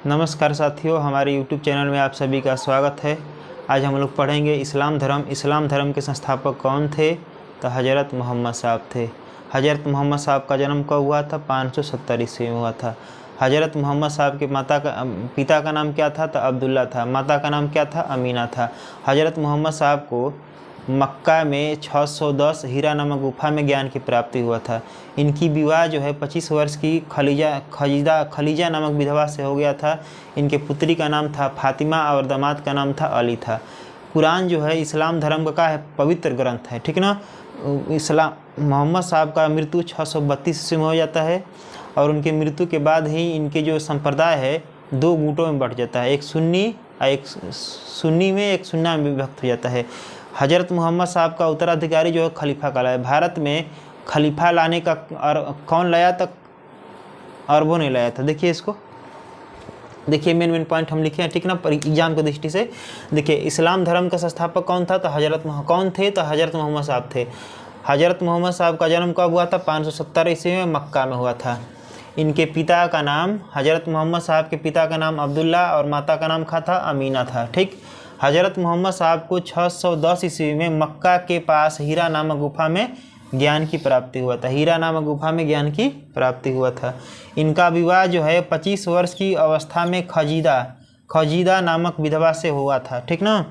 नमस्कार साथियों, हमारे YouTube चैनल में आप सभी का स्वागत है। आज हम लोग पढ़ेंगे इस्लाम धर्म। इस्लाम धर्म के संस्थापक कौन थे? तो हज़रत मोहम्मद साहब थे। हज़रत मोहम्मद साहब का जन्म कब हुआ था? 570 ईस्वी में हुआ था। हज़रत मोहम्मद साहब के पिता का नाम क्या था? तो अब्दुल्ला था। माता का नाम क्या था? अमीना था। हज़रत मोहम्मद साहब को मक्का में 610 हीरा नामक गुफा में ज्ञान की प्राप्ति हुआ था। इनकी विवाह जो है 25 वर्ष की खलीजा नामक विधवा से हो गया था। इनके पुत्री का नाम था फातिमा और दामाद का नाम था अली था। कुरान जो है इस्लाम धर्म का है पवित्र ग्रंथ है, ठीक ना। मोहम्मद साहब का मृत्यु 632 ईस्वी में हो जाता है और उनके मृत्यु के बाद ही इनके जो संप्रदाय है दो गुटों में बढ़ जाता है, एक सुन्नी में एक सुन्ना में विभक्त हो जाता है। हज़रत मोहम्मद साहब का उत्तराधिकारी जो है खलीफा कहलाया। भारत में खलीफा लाने का कौन लाया था? अरबों ने लाया था। देखिए इसको, देखिए मेन पॉइंट हम लिखे हैं, ठीक ना, पर एग्जाम की दृष्टि से। देखिए इस्लाम धर्म का संस्थापक कौन था? तो कौन थे? तो हज़रत मोहम्मद साहब थे। हज़रत मोहम्मद साहब का जन्म कब हुआ था? 570 ईस्वी में मक्का में हुआ था। इनके पिता का नाम, हज़रत मोहम्मद साहब के पिता का नाम अब्दुल्ला और माता का नाम था अमीना था, ठीक। हज़रत मोहम्मद साहब को 610 ईस्वी में मक्का के पास हीरा नामक गुफा में ज्ञान की प्राप्ति हुआ था। हीरा नामक गुफा में ज्ञान की प्राप्ति हुआ था। इनका विवाह जो है 25 वर्ष की अवस्था में खजीदा नामक विधवा से हुआ था, ठीक ना।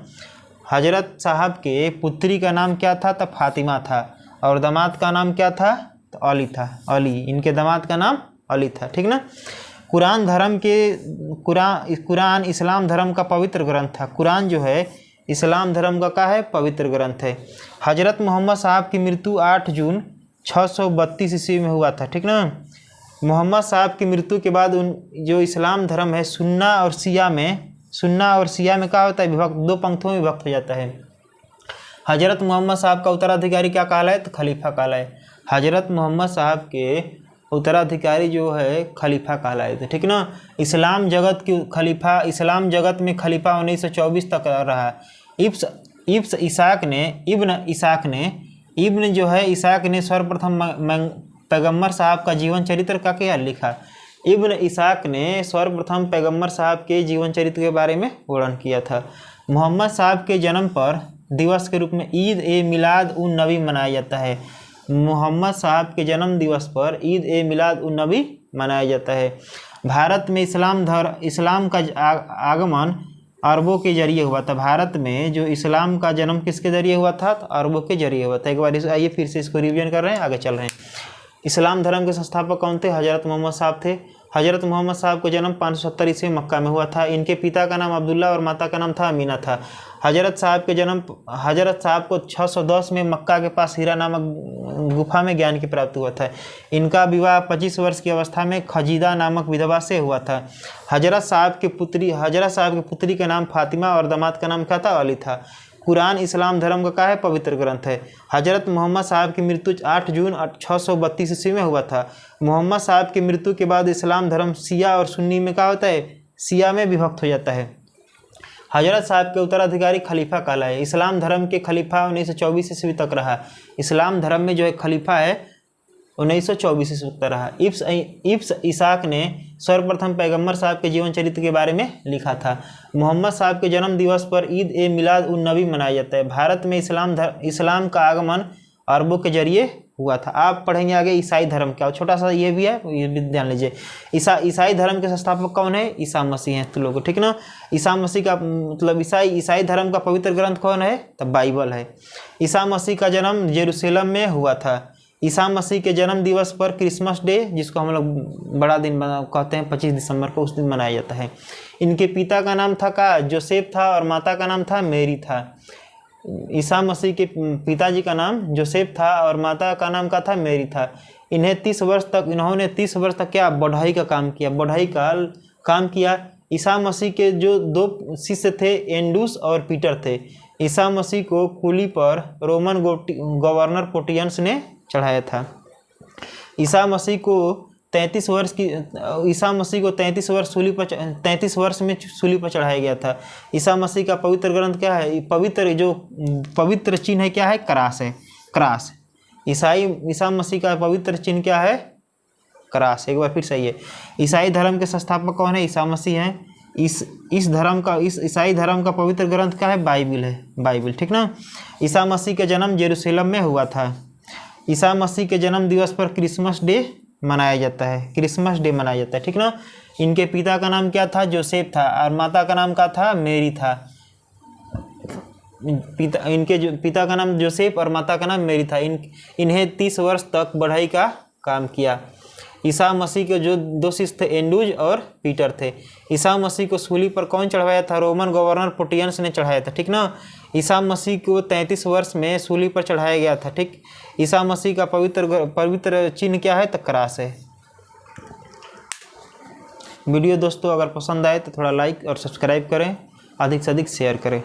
हज़रत साहब के पुत्री का नाम क्या था? तो फातिमा था और दामाद का नाम क्या था? तो अली था। इनके दामाद का नाम अली था, ठीक ना। कुरान इस्लाम धर्म का पवित्र ग्रंथ था। कुरान जो है इस्लाम धर्म का है पवित्र ग्रंथ है। हज़रत मोहम्मद साहब की मृत्यु 8 जून 632 ईस्वी में हुआ था, ठीक ना। मोहम्मद साहब की मृत्यु के बाद जो इस्लाम धर्म है सुन्ना और शिया में क्या होता है? विभक्त, दो पंक्तियों में विभक्त हो जाता है। हज़रत मोहम्मद साहब का उत्तराधिकारी क्या कहलाए? तो खलीफा कहलाए। हज़रत मोहम्मद साहब के उत्तराधिकारी जो है खलीफा कहलाए थे, ठीक ना। इस्लाम जगत में खलीफा 1924 तक रहा। इब्न इसाक ने सर्वप्रथम पैगम्बर साहब का जीवन चरित्र का क्या लिखा? इब्न इसाक ने सर्वप्रथम पैगम्बर साहब के जीवन चरित्र के बारे में वर्णन किया था। मोहम्मद साहब के जन्म पर दिवस के रूप में ईद ए मिलाद उन नबी मनाया जाता है। मोहम्मद साहब के जन्म दिवस पर ईद ए मिलाद उन नबी मनाया जाता है। भारत में इस्लाम का आगमन अरबों के जरिए हुआ था। भारत में जो इस्लाम का जन्म किसके जरिए हुआ था? तो अरबों के जरिए हुआ था। एक बार आइए फिर से इसको रिवीजन कर रहे हैं, आगे चल रहे हैं। इस्लाम धर्म के संस्थापक कौन थे? हज़रत मोहम्मद साहब थे। हज़रत मोहम्मद साहब का जन्म 570 ईस्वी में मक्का में हुआ था। इनके पिता का नाम अब्दुल्ला और माता का नाम था अमीना था। हज़रत साहब को 610 में मक्का के पास हीरा नामक गुफा में ज्ञान की प्राप्ति हुआ था। इनका विवाह 25 वर्ष की अवस्था में खजीदा नामक विधवा से हुआ था। हज़रत साहब की पुत्री का नाम फातिमा और दामाद का नाम क्या था? अली था। कुरान इस्लाम धर्म का है पवित्र ग्रंथ है। हज़रत मोहम्मद साहब की मृत्यु 8 जून 632 ईस्वी में हुआ था। मोहम्मद साहब की मृत्यु के बाद इस्लाम धर्म शिया और सुन्नी में क्या होता है? शिया में विभक्त हो जाता है। हज़रत साहब के उत्तराधिकारी खलीफा कहलाए। इस्लाम धर्म के खलीफा 1924 ईस्वी तक रहा। इस्लाम धर्म में जो है खलीफा है 1924 ईस्वी तक रहा। इब्न इसाक ने सर्वप्रथम पैगम्बर साहब के जीवन चरित्र के बारे में लिखा था। मोहम्मद साहब के जन्म दिवस पर ईद ए मिलाद उन नबी मनाया जाता है। भारत में इस्लाम का आगमन अरबों के जरिए हुआ था। आप पढ़ेंगे आगे ईसाई धर्म क्या, छोटा सा ये भी है, ये भी ध्यान लीजिए। ईसाई धर्म के संस्थापक कौन है? ईसा मसीह हैं तो लोगों, ठीक ना। ईसा मसीह का मतलब ईसाई धर्म का पवित्र ग्रंथ कौन है? तो बाइबल है। ईसा मसीह का जन्म जेरूसलम में हुआ था। ईसा मसीह के जन्म दिवस पर क्रिसमस डे, जिसको हम लोग बड़ा दिन कहते हैं 25 दिसंबर को, उस दिन मनाया जाता है। इनके पिता का नाम था जोसेफ था और माता का नाम था मेरी था। ईसा मसीह के पिताजी का नाम जोसेफ था और माता का नाम था मेरी था। इन्होंने 30 वर्ष तक क्या बढ़ाई का काम किया। ईसा मसीह के जो दो शिष्य थे एंडूस और पीटर थे। ईसा मसीह को कुली पर रोमन गवर्नर पोटियंस ने चढ़ाया था। ईसा मसीह को 33 वर्ष में सूली पर चढ़ाया गया था। ईसा मसीह का पवित्र ग्रंथ क्या है? पवित्र चिन्ह है क्या है? क्रॉस है। ईसा मसीह का पवित्र चिन्ह क्या है? क्रॉस। एक बार फिर सही है। ईसाई धर्म के संस्थापक कौन है? ईसा मसीह हैं। इस ईसाई धर्म का पवित्र ग्रंथ क्या है? बाइबिल है, बाइबिल, ठीक ना। ईसा मसीह का जन्म यरूशलेम में हुआ था। ईसा मसीह के जन्म दिवस पर क्रिसमस डे मनाया जाता है, क्रिसमस डे मनाया जाता है, ठीक ना। इनके पिता का नाम क्या था? जोसेफ था, और माता का नाम क्या था? मेरी था। इनके पिता का नाम जोसेफ और माता का नाम मेरी था। इन्हें 30 वर्ष तक बढ़ई का काम किया। ईसा मसीह के जो 2 शिष्य थे, एंड्रूज और पीटर थे। ईसा मसीह को सूली पर कौन चढ़ाया था? रोमन गवर्नर पोटियंस ने चढ़ाया था, ठीक ना। ईसा मसीह को 33 वर्ष में सूली पर चढ़ाया गया था, ठीक। ईसा मसीह का पवित्र चिन्ह क्या है? तो क्रॉस है। वीडियो दोस्तों अगर पसंद आए तो थोड़ा लाइक और सब्सक्राइब करें, अधिक से अधिक शेयर करें।